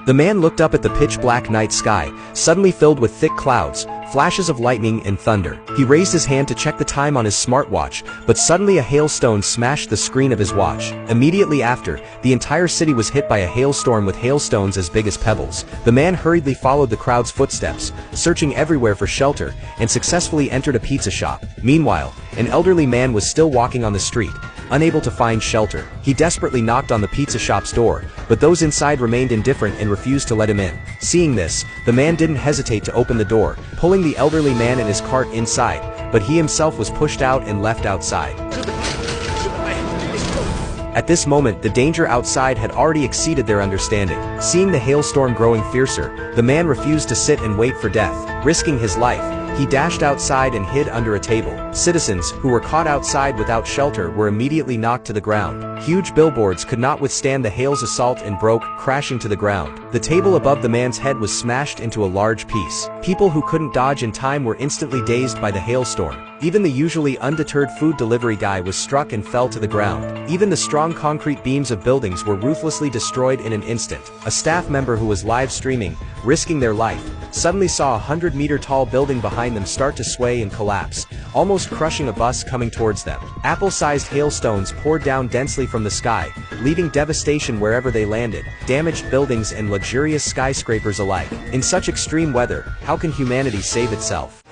The man looked up at the pitch-black night sky, suddenly filled with thick clouds, flashes of lightning and thunder. He raised his hand to check the time on his smartwatch, but suddenly a hailstone smashed the screen of his watch. Immediately after, the entire city was hit by a hailstorm with hailstones as big as pebbles. The man hurriedly followed the crowd's footsteps, searching everywhere for shelter, and successfully entered a pizza shop. Meanwhile, an elderly man was still walking on the street, unable to find shelter. He desperately knocked on the pizza shop's door, but those inside remained indifferent and refused to let him in. Seeing this, the man didn't hesitate to open the door, pulling the elderly man and his cart inside, but he himself was pushed out and left outside. At this moment, the danger outside had already exceeded their understanding. Seeing the hailstorm growing fiercer, the man refused to sit and wait for death. Risking his life, he dashed outside and hid under a table. Citizens, who were caught outside without shelter, were immediately knocked to the ground. Huge billboards could not withstand the hail's assault and broke, crashing to the ground. The table above the man's head was smashed into a large piece. People who couldn't dodge in time were instantly dazed by the hailstorm. Even the usually undeterred food delivery guy was struck and fell to the ground. Even the strong concrete beams of buildings were ruthlessly destroyed in an instant. A staff member who was live streaming, risking their life, suddenly saw a 100-meter-tall building behind them start to sway and collapse, almost crushing a bus coming towards them. Apple-sized hailstones poured down densely from the sky, leaving devastation wherever they landed, damaged buildings and luxurious skyscrapers alike. In such extreme weather, how can humanity save itself?